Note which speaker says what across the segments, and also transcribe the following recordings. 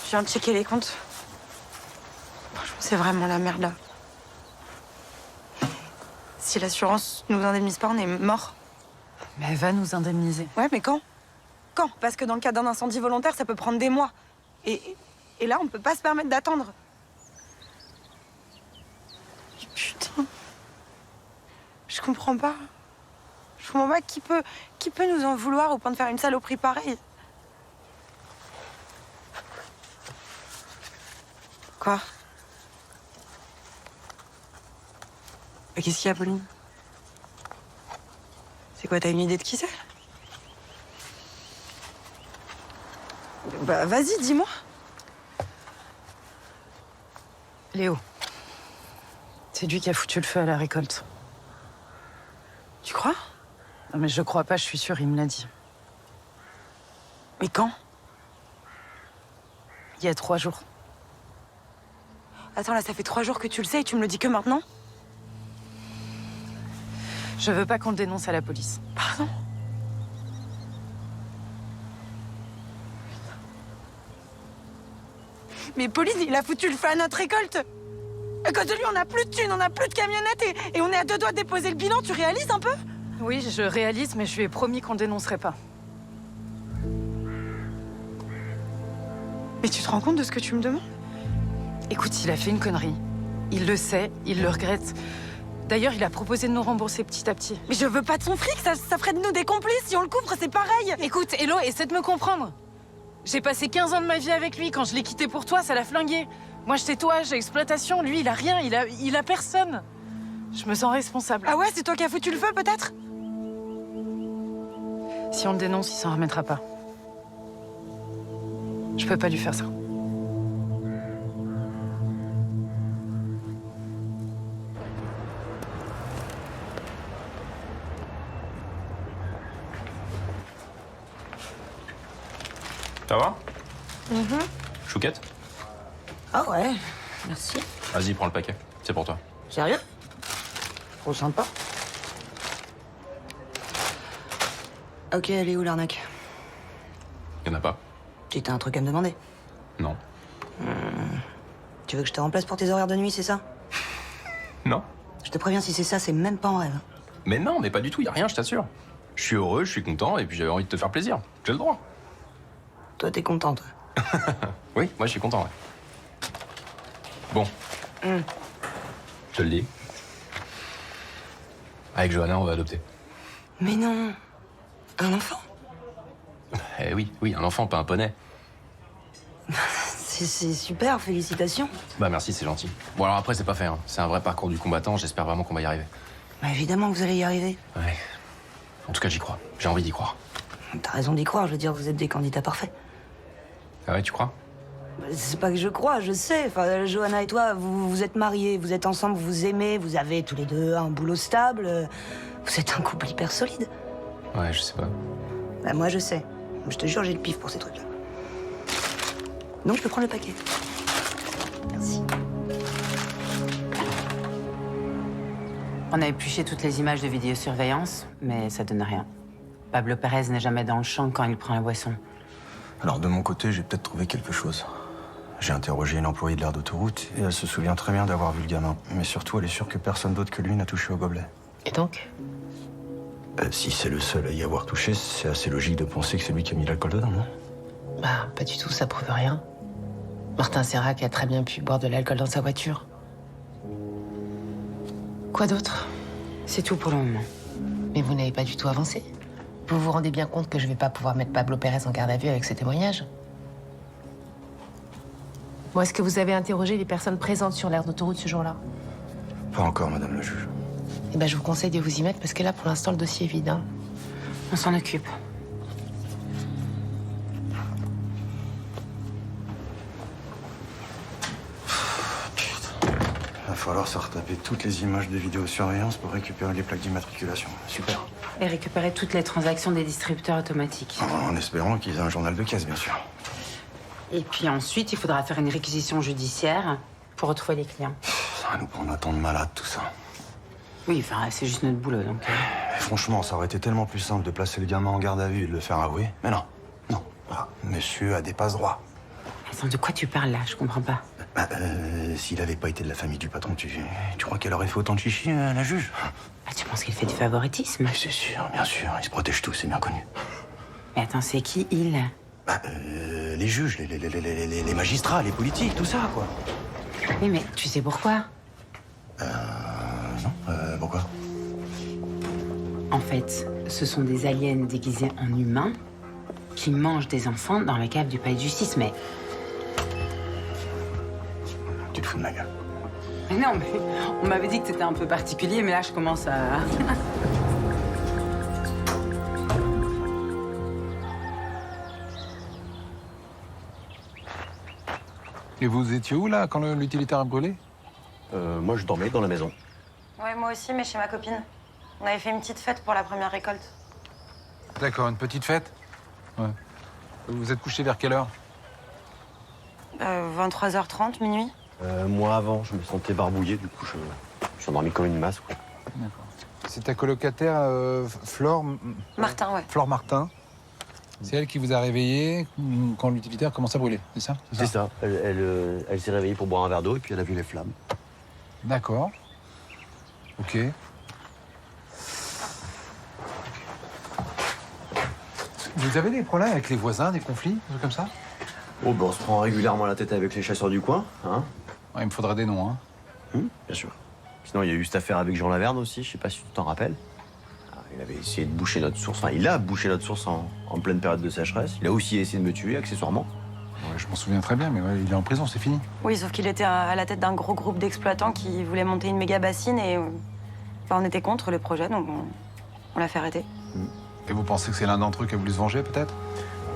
Speaker 1: Je viens de checker les comptes. Franchement, c'est vraiment la merde, là. Si l'assurance nous indemnise pas, on est mort.
Speaker 2: Mais elle va nous indemniser.
Speaker 1: Ouais, mais quand? Quand? Parce que dans le cas d'un incendie volontaire, ça peut prendre des mois. Et là, on peut pas se permettre d'attendre. Putain. Je comprends pas. Je comprends pas qui peut nous en vouloir au point de faire une saloperie pareille. Quoi? Mais qu'est-ce qu'il y a, Pauline? C'est quoi, t'as une idée de qui c'est? Bah, vas-y, dis-moi.
Speaker 2: Léo. C'est lui qui a foutu le feu à la récolte.
Speaker 1: Tu crois?
Speaker 2: Non mais je crois pas, je suis sûre, il me l'a dit.
Speaker 1: Mais quand?
Speaker 2: Il y a 3 jours.
Speaker 1: Attends, là, ça fait 3 jours que tu le sais et tu me le dis que maintenant?
Speaker 2: Je veux pas qu'on le dénonce à la police.
Speaker 1: Pardon? Mais Pauline, il a foutu le feu à notre récolte! À cause de lui, on n'a plus de thunes, on n'a plus de camionnettes et on est à 2 doigts de déposer le bilan, tu réalises un peu?
Speaker 2: Oui, je réalise, mais je lui ai promis qu'on le dénoncerait pas.
Speaker 1: Mais tu te rends compte de ce que tu me demandes?
Speaker 2: Écoute, il a fait une connerie. Il le sait, il le regrette. D'ailleurs, il a proposé de nous rembourser petit à petit.
Speaker 1: Mais je veux pas de son fric, ça ferait de nous des complices, si on le couvre, c'est pareil!
Speaker 2: Écoute, Hello, essaie de me comprendre. J'ai passé 15 ans de ma vie avec lui. Quand je l'ai quitté pour toi, ça l'a flingué. Moi, je toi, j'ai exploitation. Lui, il a rien, il a personne. Je me sens responsable.
Speaker 1: Ah ouais, c'est toi qui as foutu le feu, peut-être?
Speaker 2: Si on le dénonce, il s'en remettra pas. Je peux pas lui faire ça.
Speaker 3: Ça va?
Speaker 1: Mhm.
Speaker 3: Chouquette?
Speaker 1: Ah ouais, merci.
Speaker 3: Vas-y, prends le paquet. C'est pour toi.
Speaker 1: Sérieux? Trop sympa. Ok, elle est où l'arnaque?
Speaker 3: Y'en a pas?
Speaker 1: Tu t'as un truc à me demander?
Speaker 3: Non.
Speaker 1: Tu veux que je te remplace pour tes horaires de nuit, c'est ça?
Speaker 3: Non.
Speaker 1: Je te préviens, si c'est ça, c'est même pas en rêve.
Speaker 3: Mais non, mais pas du tout, y a rien, je t'assure. Je suis heureux, je suis content, et puis j'avais envie de te faire plaisir. J'ai le droit.
Speaker 1: Toi, t'es contente.
Speaker 3: Oui, moi je suis content, ouais. Bon. Je te le dis. Avec Johanna, on va adopter.
Speaker 1: Mais non. Un enfant?
Speaker 3: Eh oui, un enfant, pas un poney.
Speaker 1: C'est super, félicitations.
Speaker 3: Bah merci, c'est gentil. Bon alors après, c'est pas fait, hein. C'est un vrai parcours du combattant, j'espère vraiment qu'on va y arriver.
Speaker 1: Bah, évidemment que vous allez y arriver.
Speaker 3: Ouais. En tout cas, j'y crois. J'ai envie d'y croire.
Speaker 1: T'as raison d'y croire, je veux dire, vous êtes des candidats parfaits.
Speaker 3: Ah ouais, tu crois?
Speaker 1: Bah, c'est pas que je crois, je sais. Enfin, Johanna et toi, vous êtes mariés, vous êtes ensemble, vous vous aimez, vous avez tous les deux un boulot stable. Vous êtes un couple hyper solide.
Speaker 3: Ouais, je sais pas.
Speaker 1: Bah, moi, je sais. Je te jure, j'ai le pif pour ces trucs-là. Donc, je peux prendre le paquet. Merci.
Speaker 4: On a épluché toutes les images de vidéosurveillance, mais ça donne rien. Pablo Pérez n'est jamais dans le champ quand il prend la boisson.
Speaker 5: Alors de mon côté, j'ai peut-être trouvé quelque chose. J'ai interrogé une employée de l'aire d'autoroute et elle se souvient très bien d'avoir vu le gamin. Mais surtout, elle est sûre que personne d'autre que lui n'a touché au gobelet.
Speaker 6: Et donc?
Speaker 5: Si c'est le seul à y avoir touché, c'est assez logique de penser que c'est lui qui a mis l'alcool dedans, non?
Speaker 6: Bah, pas du tout, ça prouve rien. Martin Serrac a très bien pu boire de l'alcool dans sa voiture. Quoi d'autre?
Speaker 4: C'est tout pour le moment.
Speaker 6: Mais vous n'avez pas du tout avancé. Vous vous rendez bien compte que je vais pas pouvoir mettre Pablo Pérez en garde à vue avec ce témoignage? Bon, est-ce que vous avez interrogé les personnes présentes sur l'aire d'autoroute ce jour-là?
Speaker 5: Pas encore, madame le juge.
Speaker 6: Eh ben, je vous conseille de vous y mettre parce que là, pour l'instant, le dossier est vide, hein.
Speaker 4: On s'en occupe.
Speaker 5: Il va falloir se retaper toutes les images de vidéosurveillance pour récupérer les plaques d'immatriculation. Super.
Speaker 4: Et récupérer toutes les transactions des distributeurs automatiques.
Speaker 5: En espérant qu'ils aient un journal de caisse, bien sûr.
Speaker 4: Et puis ensuite, il faudra faire une réquisition judiciaire pour retrouver les clients.
Speaker 5: Ça va nous prendre un temps de malade, tout ça.
Speaker 4: Oui, enfin, c'est juste notre boulot, donc...
Speaker 5: Et franchement, ça aurait été tellement plus simple de placer le gamin en garde à vue et de le faire avouer. Mais non, non. Voilà. Monsieur a des passe-droits.
Speaker 4: Attends, de quoi tu parles là? Je comprends pas.
Speaker 5: S'il avait pas été de la famille du patron, tu crois qu'elle aurait fait autant de chichi à la juge?
Speaker 4: Ah, tu penses qu'il fait du favoritisme?
Speaker 5: Mais c'est sûr, bien sûr. Ils se protègent tous, c'est bien connu.
Speaker 4: Mais attends, c'est qui il?
Speaker 5: Les juges, les magistrats, les politiques, tout ça, quoi.
Speaker 4: Oui, mais tu sais pourquoi?
Speaker 5: Non, pourquoi?
Speaker 4: En fait, ce sont des aliens déguisés en humains qui mangent des enfants dans la cave du palais de justice, mais...
Speaker 5: Tu te fous de ma gueule.
Speaker 4: Mais non, mais on m'avait dit que c'était un peu particulier, mais là, je commence à...
Speaker 7: Et vous étiez où, là, quand l'utilitaire a brûlé?
Speaker 8: Moi, je dormais dans la maison.
Speaker 9: Ouais, moi aussi, mais chez ma copine. On avait fait une petite fête pour la première récolte.
Speaker 7: D'accord, une petite fête? Ouais. Vous êtes couché vers quelle heure?
Speaker 9: 23h30, minuit.
Speaker 8: Moi, avant, je me sentais barbouillé, du coup, je suis endormi comme une masse, quoi.
Speaker 7: D'accord. C'est ta colocataire, Flore...
Speaker 9: Martin, ouais.
Speaker 7: Flore Martin. C'est elle qui vous a réveillé quand l'utilitaire commence à brûler, c'est ça?
Speaker 8: C'est ça. Elle s'est réveillée pour boire un verre d'eau et puis elle a vu les flammes.
Speaker 7: D'accord. Ok. Vous avez des problèmes avec les voisins, des conflits, des trucs comme ça?
Speaker 8: Oh, ben, on se prend régulièrement la tête avec les chasseurs du coin, hein.
Speaker 7: Ouais, il me faudrait des noms, hein.
Speaker 8: Bien sûr. Sinon, il y a eu cette affaire avec Jean Laverne aussi, je sais pas si tu t'en rappelles. Il avait essayé de boucher notre source, enfin, il a bouché notre source en pleine période de sécheresse. Il a aussi essayé de me tuer, accessoirement.
Speaker 7: Ouais, je m'en souviens très bien, mais ouais, il est en prison, c'est fini.
Speaker 9: Oui, sauf qu'il était à la tête d'un gros groupe d'exploitants qui voulaient monter une méga bassine et... on était contre le projet, donc on l'a fait arrêter.
Speaker 7: Et vous pensez que c'est l'un d'entre eux qui a voulu se venger, peut-être?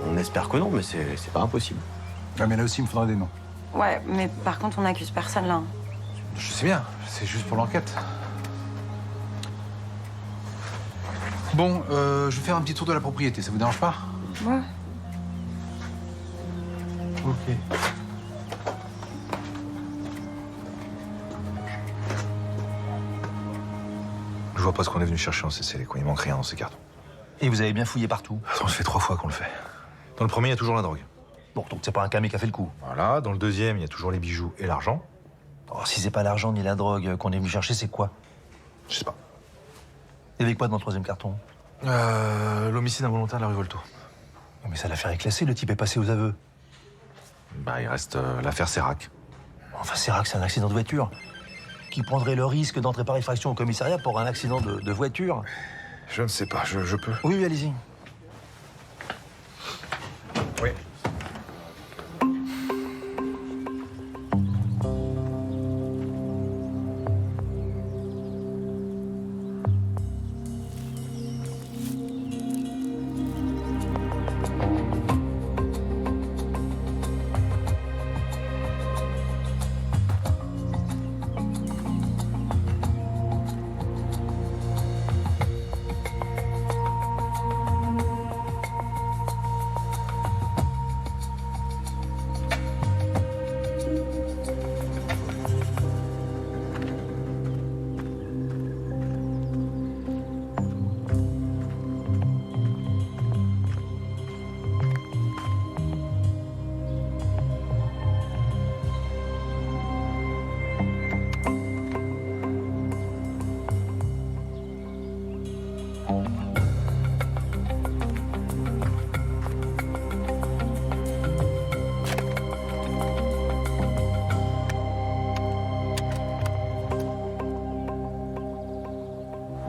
Speaker 8: On espère que non, mais c'est pas impossible.
Speaker 7: Ah, mais là aussi, il me faudrait des noms.
Speaker 9: Ouais, mais par contre, on n'accuse personne, là.
Speaker 7: Je sais bien, c'est juste pour l'enquête. Bon, je vais faire un petit tour de la propriété, ça vous dérange pas?
Speaker 9: Ouais.
Speaker 7: Ok.
Speaker 10: Je vois pas ce qu'on est venu chercher en CCL, quoi. Il manque rien dans ces cartons.
Speaker 11: Et vous avez bien fouillé partout?
Speaker 10: Attends, ça fait 3 fois qu'on le fait. Dans le premier, il y a toujours la drogue.
Speaker 11: Bon, donc c'est pas un camé qui a fait le coup.
Speaker 10: Voilà. Dans le deuxième, il y a toujours les bijoux et l'argent.
Speaker 11: Oh, si c'est pas l'argent ni la drogue qu'on est venu chercher, c'est quoi?
Speaker 10: Je sais pas.
Speaker 11: Il y avait quoi dans le troisième carton?
Speaker 10: L'homicide involontaire de la rue Volto.
Speaker 11: Oh, mais ça, l'affaire est classée, le type est passé aux aveux.
Speaker 10: Bah, il reste l'affaire Sérac.
Speaker 11: Enfin, Sérac, c'est un accident de voiture. Qui prendrait le risque d'entrer par effraction au commissariat pour un accident de voiture?
Speaker 10: Je ne sais pas, je peux.
Speaker 11: Oui, oui, allez-y.
Speaker 10: Oui.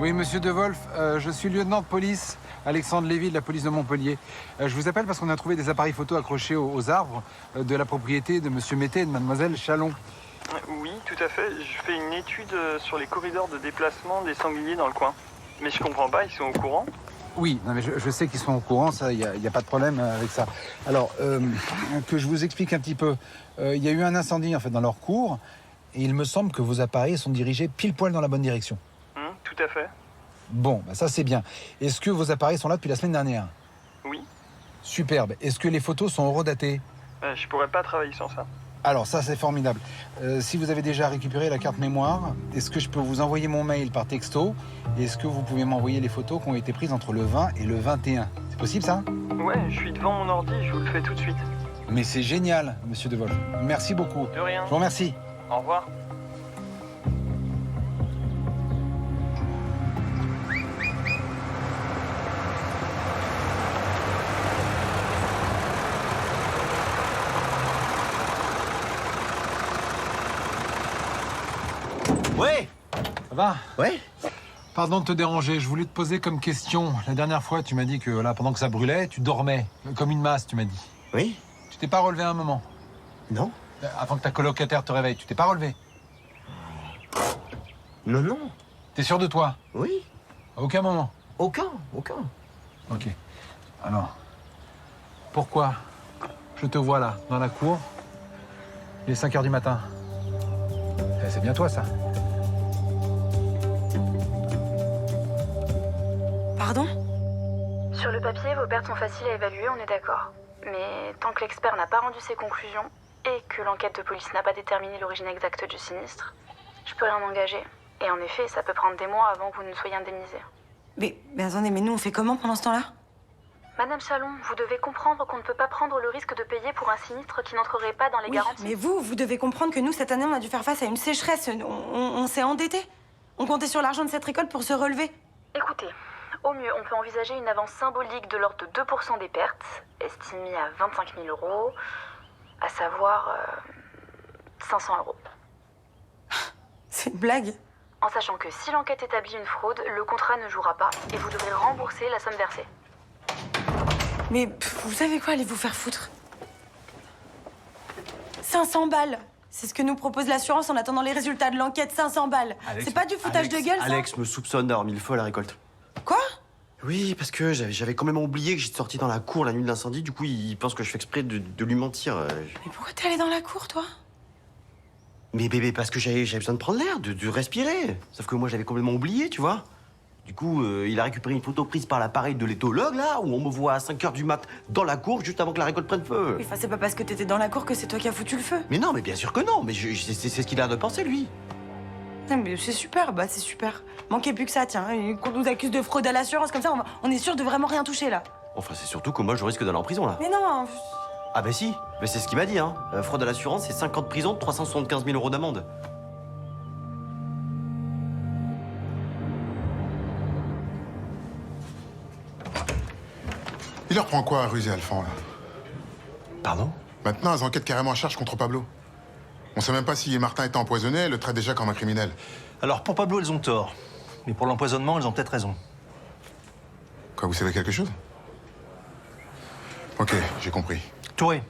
Speaker 7: Oui, monsieur De Wolf, je suis lieutenant de police, Alexandre Lévy de la police de Montpellier. Je vous appelle parce qu'on a trouvé des appareils photo accrochés aux arbres de la propriété de monsieur Mété et de mademoiselle Chalon.
Speaker 12: Oui, tout à fait. Je fais une étude sur les corridors de déplacement des sangliers dans le coin. Mais je comprends pas, ils sont au courant?
Speaker 7: Oui, non, mais je sais qu'ils sont au courant, ça, il n'y a pas de problème avec ça. Alors, que je vous explique un petit peu. Il y a eu un incendie, en fait, dans leur cour, et il me semble que vos appareils sont dirigés pile poil dans la bonne direction.
Speaker 12: Tout à fait.
Speaker 7: Bon, bah ça c'est bien. Est-ce que vos appareils sont là depuis la semaine dernière?
Speaker 12: Oui.
Speaker 7: Superbe. Est-ce que les photos sont horodatées?
Speaker 12: Je pourrais pas travailler sans ça.
Speaker 7: Alors ça c'est formidable. Si vous avez déjà récupéré la carte mémoire, est-ce que je peux vous envoyer mon mail par texto? Et est-ce que vous pouvez m'envoyer les photos qui ont été prises entre le 20 et le 21? C'est possible ça?
Speaker 12: Ouais, je suis devant mon ordi, je vous le fais tout de suite.
Speaker 7: Mais c'est génial, monsieur De Wolf. Merci beaucoup.
Speaker 12: De rien.
Speaker 7: Je vous remercie.
Speaker 12: Au revoir.
Speaker 11: Ouais.
Speaker 7: Ça va?
Speaker 8: Ouais.
Speaker 7: Pardon de te déranger, je voulais te poser comme question. La dernière fois, tu m'as dit que là, pendant que ça brûlait, tu dormais. Comme une masse, tu m'as dit.
Speaker 8: Oui.
Speaker 7: Tu t'es pas relevé un moment?
Speaker 8: Non.
Speaker 7: Avant que ta colocataire te réveille, tu t'es pas relevé?
Speaker 8: Non, non.
Speaker 7: T'es sûr de toi?
Speaker 8: Oui.
Speaker 7: À aucun moment?
Speaker 8: Aucun.
Speaker 7: Ok. Alors, pourquoi je te vois là, dans la cour, il est 5 h du matin? Eh, c'est bien toi, ça.
Speaker 9: Pardon?
Speaker 13: Sur le papier, vos pertes sont faciles à évaluer, on est d'accord. Mais tant que l'expert n'a pas rendu ses conclusions et que l'enquête de police n'a pas déterminé l'origine exacte du sinistre, je peux rien engager. Et en effet, ça peut prendre des mois avant que vous ne soyez indemnisé.
Speaker 9: Mais attendez, mais nous on fait comment pendant ce temps-là?
Speaker 13: Madame Chalon, vous devez comprendre qu'on ne peut pas prendre le risque de payer pour un sinistre qui n'entrerait pas dans les garanties.
Speaker 9: Mais vous devez comprendre que nous, cette année, on a dû faire face à une sécheresse. On s'est endetté. On comptait sur l'argent de cette récolte pour se relever.
Speaker 13: Écoutez, au mieux, on peut envisager une avance symbolique de l'ordre de 2% des pertes, estimée à 25 000 €, à savoir 500 €.
Speaker 9: C'est une blague.
Speaker 13: En sachant que si l'enquête établit une fraude, le contrat ne jouera pas et vous devrez rembourser la somme versée.
Speaker 9: Mais vous savez quoi, allez vous faire foutre. 500 balles. C'est ce que nous propose l'assurance en attendant les résultats de l'enquête, 500 balles. C'est pas du foutage de gueule, ça?
Speaker 8: Alex me soupçonne d'avoir mis le feu à la récolte.
Speaker 9: Quoi?
Speaker 8: Oui, parce que j'avais quand même oublié que j'étais sorti dans la cour la nuit de l'incendie. Du coup, il pense que je fais exprès de lui mentir.
Speaker 9: Mais pourquoi t'es allé dans la cour, toi?
Speaker 8: Mais bébé, parce que j'avais besoin de prendre l'air, de respirer. Sauf que moi, j'avais complètement oublié, tu vois. Du coup, il a récupéré une photo prise par l'appareil de l'éthologue, là, où on me voit à 5 h du mat dans la cour, juste avant que la récolte prenne feu.
Speaker 9: Oui, enfin, c'est pas parce que t'étais dans la cour que c'est toi qui as foutu le feu.
Speaker 8: Mais non, mais bien sûr que non. Mais c'est ce qu'il a l'air de penser, lui.
Speaker 9: Non, mais c'est super, c'est super. Manquait plus que ça, tiens. Qu'on nous accuse de fraude à l'assurance, comme ça, on est sûr de vraiment rien toucher, là.
Speaker 8: Enfin, c'est surtout que moi, je risque d'aller en prison, là.
Speaker 9: Mais non.
Speaker 8: Ah bah si, mais c'est ce qu'il m'a dit, hein. Fraude à l'assurance, c'est 5 ans de prison, 375 000 € d'amende.
Speaker 14: Il leur prend quoi à ruser Alphand, là?
Speaker 11: Pardon?
Speaker 14: Maintenant, elles enquêtent carrément à charge contre Pablo. On sait même pas si Martin était empoisonné, elles le traitent déjà comme un criminel.
Speaker 11: Alors, pour Pablo, elles ont tort. Mais pour l'empoisonnement, elles ont peut-être raison.
Speaker 14: Quoi, vous savez quelque chose? Ok, j'ai compris.
Speaker 11: Touré,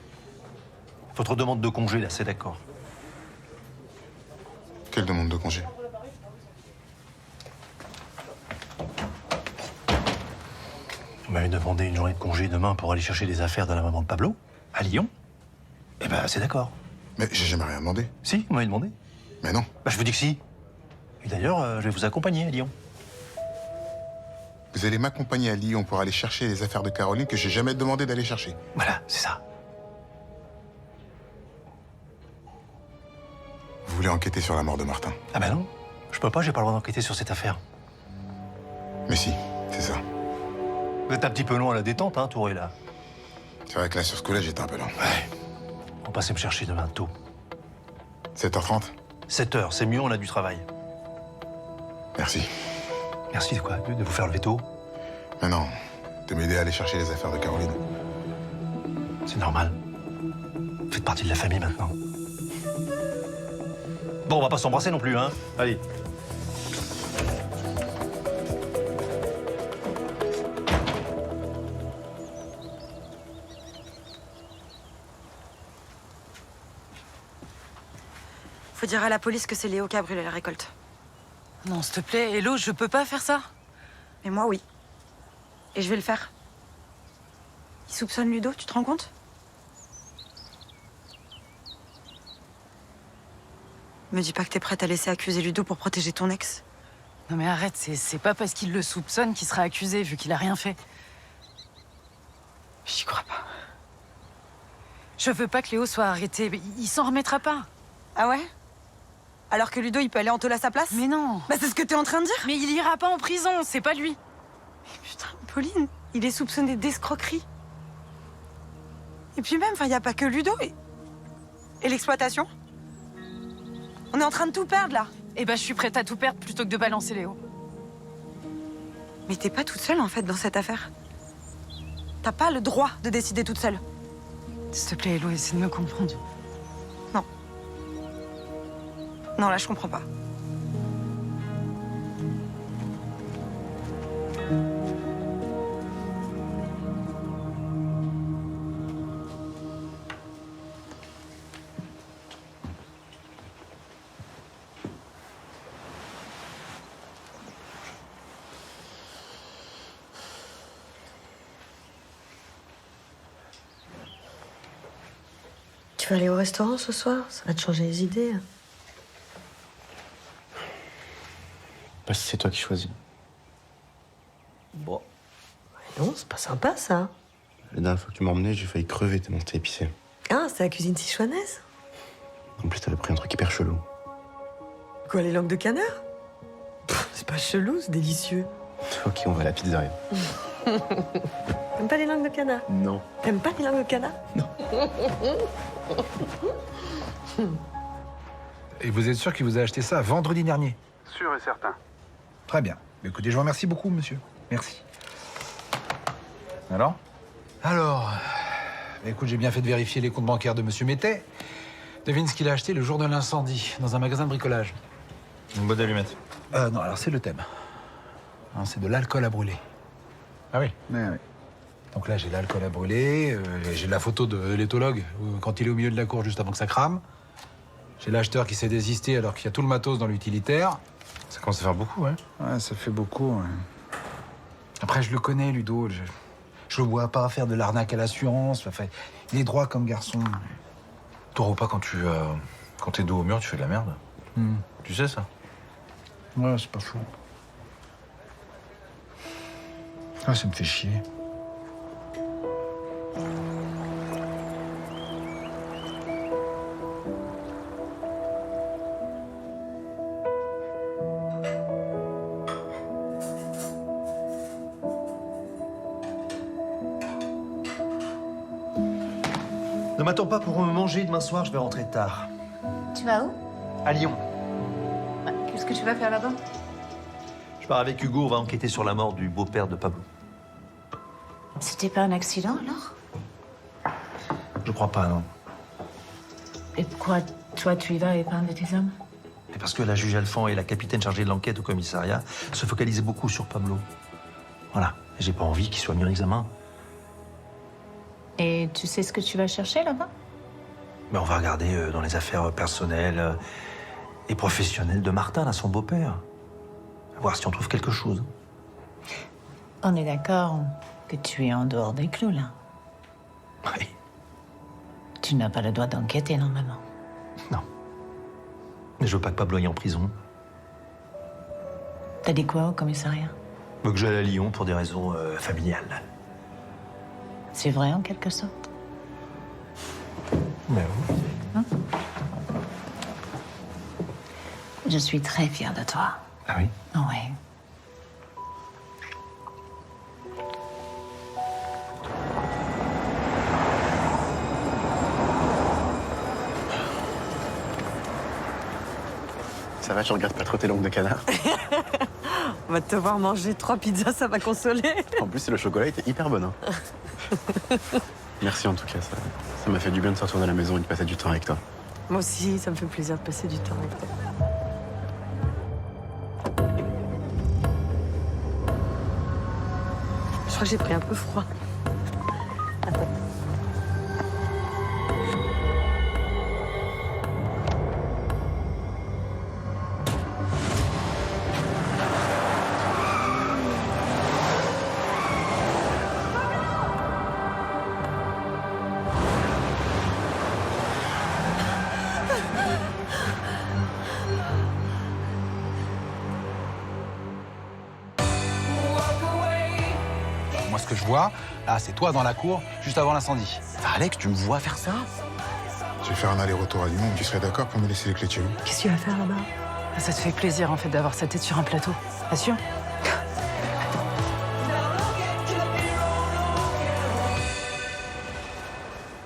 Speaker 11: votre demande de congé, là, c'est d'accord.
Speaker 14: Quelle demande de congé?
Speaker 11: Vous m'avez demandé une journée de congé demain pour aller chercher les affaires de la maman de Pablo, à Lyon. Eh ben, c'est d'accord.
Speaker 14: Mais j'ai jamais rien demandé.
Speaker 11: Si, vous m'avez demandé.
Speaker 14: Mais non.
Speaker 11: Bah, je vous dis que si. Et d'ailleurs, je vais vous accompagner à Lyon.
Speaker 14: Vous allez m'accompagner à Lyon pour aller chercher les affaires de Caroline que j'ai jamais demandé d'aller chercher.
Speaker 11: Voilà, c'est ça.
Speaker 14: Vous voulez enquêter sur la mort de Martin?
Speaker 11: Ah ben non, je peux pas, j'ai pas le droit d'enquêter sur cette affaire.
Speaker 14: Mais si, c'est ça.
Speaker 11: Vous êtes un petit peu loin à la détente, hein, Touré, là.
Speaker 14: C'est vrai que là, sur ce coup-là, j'étais un peu lent.
Speaker 11: Ouais. On passait me chercher demain tôt.
Speaker 14: 7h30?
Speaker 11: 7h, c'est mieux, on a du travail.
Speaker 14: Merci.
Speaker 11: Merci de quoi? De vous faire lever tôt?
Speaker 14: Mais non, de m'aider à aller chercher les affaires de Caroline.
Speaker 11: C'est normal. Vous faites partie de la famille maintenant. Bon, on va pas s'embrasser non plus, hein? Allez.
Speaker 9: Faut dire à la police que c'est Léo qui a brûlé la récolte.
Speaker 2: Non, s'il te plaît, Hello, je peux pas faire ça.
Speaker 9: Mais moi, oui. Et je vais le faire. Il soupçonne Ludo, tu te rends compte? Me dis pas que t'es prête à laisser accuser Ludo pour protéger ton ex.
Speaker 2: Non mais arrête, c'est pas parce qu'il le soupçonne qu'il sera accusé, vu qu'il a rien fait.
Speaker 9: J'y crois pas.
Speaker 2: Je veux pas que Léo soit arrêté, mais il s'en remettra pas.
Speaker 9: Ah ouais? Alors que Ludo, il peut aller en tôle à sa place?
Speaker 2: Mais non.
Speaker 9: Bah c'est ce que t'es en train de dire?
Speaker 2: Mais il ira pas en prison, c'est pas lui.
Speaker 9: Mais putain, Pauline, il est soupçonné d'escroquerie. Et puis même, il n'y a pas que Ludo. Et l'exploitation? On est en train de tout perdre, là.
Speaker 2: Eh ben, je suis prête à tout perdre plutôt que de balancer Léo.
Speaker 9: Mais t'es pas toute seule, en fait, dans cette affaire. T'as pas le droit de décider toute seule.
Speaker 2: S'il te plaît, Hello, essaie de me comprendre.
Speaker 9: Non. Non, là, je comprends pas.
Speaker 15: Tu vas aller au restaurant ce soir? Ça va te changer les idées.
Speaker 8: Bah, c'est toi qui choisis.
Speaker 15: Bon. Non, c'est pas sympa, ça.
Speaker 8: La dernière fois que tu m'as emmené, j'ai failli crever tellement c'était épicé.
Speaker 15: Ah, c'est la cuisine sichuanaise?
Speaker 8: En plus, t'avais pris un truc hyper chelou.
Speaker 15: Quoi, les langues de canard? Pff, c'est pas chelou, c'est délicieux.
Speaker 8: Ok, on va à la pizzeria.
Speaker 15: T'aimes pas les langues de canard?
Speaker 8: Non.
Speaker 15: T'aimes pas les langues de canard?
Speaker 8: Non.
Speaker 7: Et vous êtes sûr qu'il vous a acheté ça vendredi dernier?
Speaker 12: Sûr et certain.
Speaker 7: Très bien. Écoutez, je vous remercie beaucoup, monsieur. Merci. Alors, écoute, j'ai bien fait de vérifier les comptes bancaires de monsieur Métet. Devine ce qu'il a acheté le jour de l'incendie, dans un magasin de bricolage.
Speaker 10: Une boîte d'allumettes.
Speaker 7: Non, alors c'est le thème. Hein, c'est de l'alcool à brûler.
Speaker 10: Ah oui.
Speaker 7: Ouais. Donc là, j'ai l'alcool à brûler, j'ai la photo de l'éthologue quand il est au milieu de la cour juste avant que ça crame. J'ai l'acheteur qui s'est désisté alors qu'il y a tout le matos dans l'utilitaire.
Speaker 10: Ça commence à faire beaucoup, hein?
Speaker 7: Ouais, ça fait beaucoup. Ouais. Après, je le connais, Ludo. Je le vois pas faire de l'arnaque à l'assurance. Enfin, il est droit comme garçon.
Speaker 10: T'auras pas quand t'es dos au mur, tu fais de la merde. Tu sais ça?
Speaker 7: Ouais, c'est pas fou. Ah, ça me fait chier.
Speaker 11: Ne m'attends pas pour me manger demain soir, je vais rentrer tard.
Speaker 13: Tu vas où?
Speaker 11: À Lyon.
Speaker 13: Qu'est-ce que tu vas faire là-bas?
Speaker 11: Je pars avec Hugo, on va enquêter sur la mort du beau-père de Pablo.
Speaker 13: C'était pas un accident alors?
Speaker 11: Je crois pas, non.
Speaker 13: Et pourquoi toi tu y vas et pas un de tes hommes?
Speaker 11: Et parce que la juge Alphand et la capitaine chargée de l'enquête au commissariat se focalisaient beaucoup sur Pablo. Voilà. Et j'ai pas envie qu'il soit mis en examen.
Speaker 13: Et tu sais ce que tu vas chercher là-bas?
Speaker 11: Mais on va regarder dans les affaires personnelles et professionnelles de Martin, là, son beau-père. Voir si on trouve quelque chose.
Speaker 13: On est d'accord que tu es en dehors des clous là.
Speaker 11: Oui.
Speaker 13: Tu n'as pas le droit d'enquêter normalement.
Speaker 11: Non. Mais je veux pas que Pablo aille en prison.
Speaker 13: T'as dit quoi au commissariat?
Speaker 11: Je veux que j'aille à Lyon pour des raisons familiales.
Speaker 13: C'est vrai en quelque sorte?
Speaker 11: Mais oui.
Speaker 13: Je suis très fière de toi.
Speaker 11: Ah oui?
Speaker 13: Oui.
Speaker 8: Ça va, tu regardes pas trop tes langues de canard?
Speaker 15: On va te voir manger 3 pizzas, ça va consoler.
Speaker 8: En plus, le chocolat était hyper bon. Hein. Merci en tout cas, ça m'a fait du bien de sortir de la maison et de passer du temps avec toi.
Speaker 15: Moi aussi, ça me fait plaisir de passer du temps avec toi. Je crois que j'ai pris un peu froid. Attends.
Speaker 7: Moi, ce que je vois, là, c'est toi dans la cour, juste avant l'incendie.
Speaker 8: Alex, tu me vois faire ça?
Speaker 14: Je vais faire un aller-retour à Lyon. Tu serais d'accord pour me laisser les clés de chez vous?
Speaker 15: Qu'est-ce que tu vas faire là-bas?
Speaker 2: Ça te fait plaisir en fait d'avoir sa tête sur un plateau, pas sûr?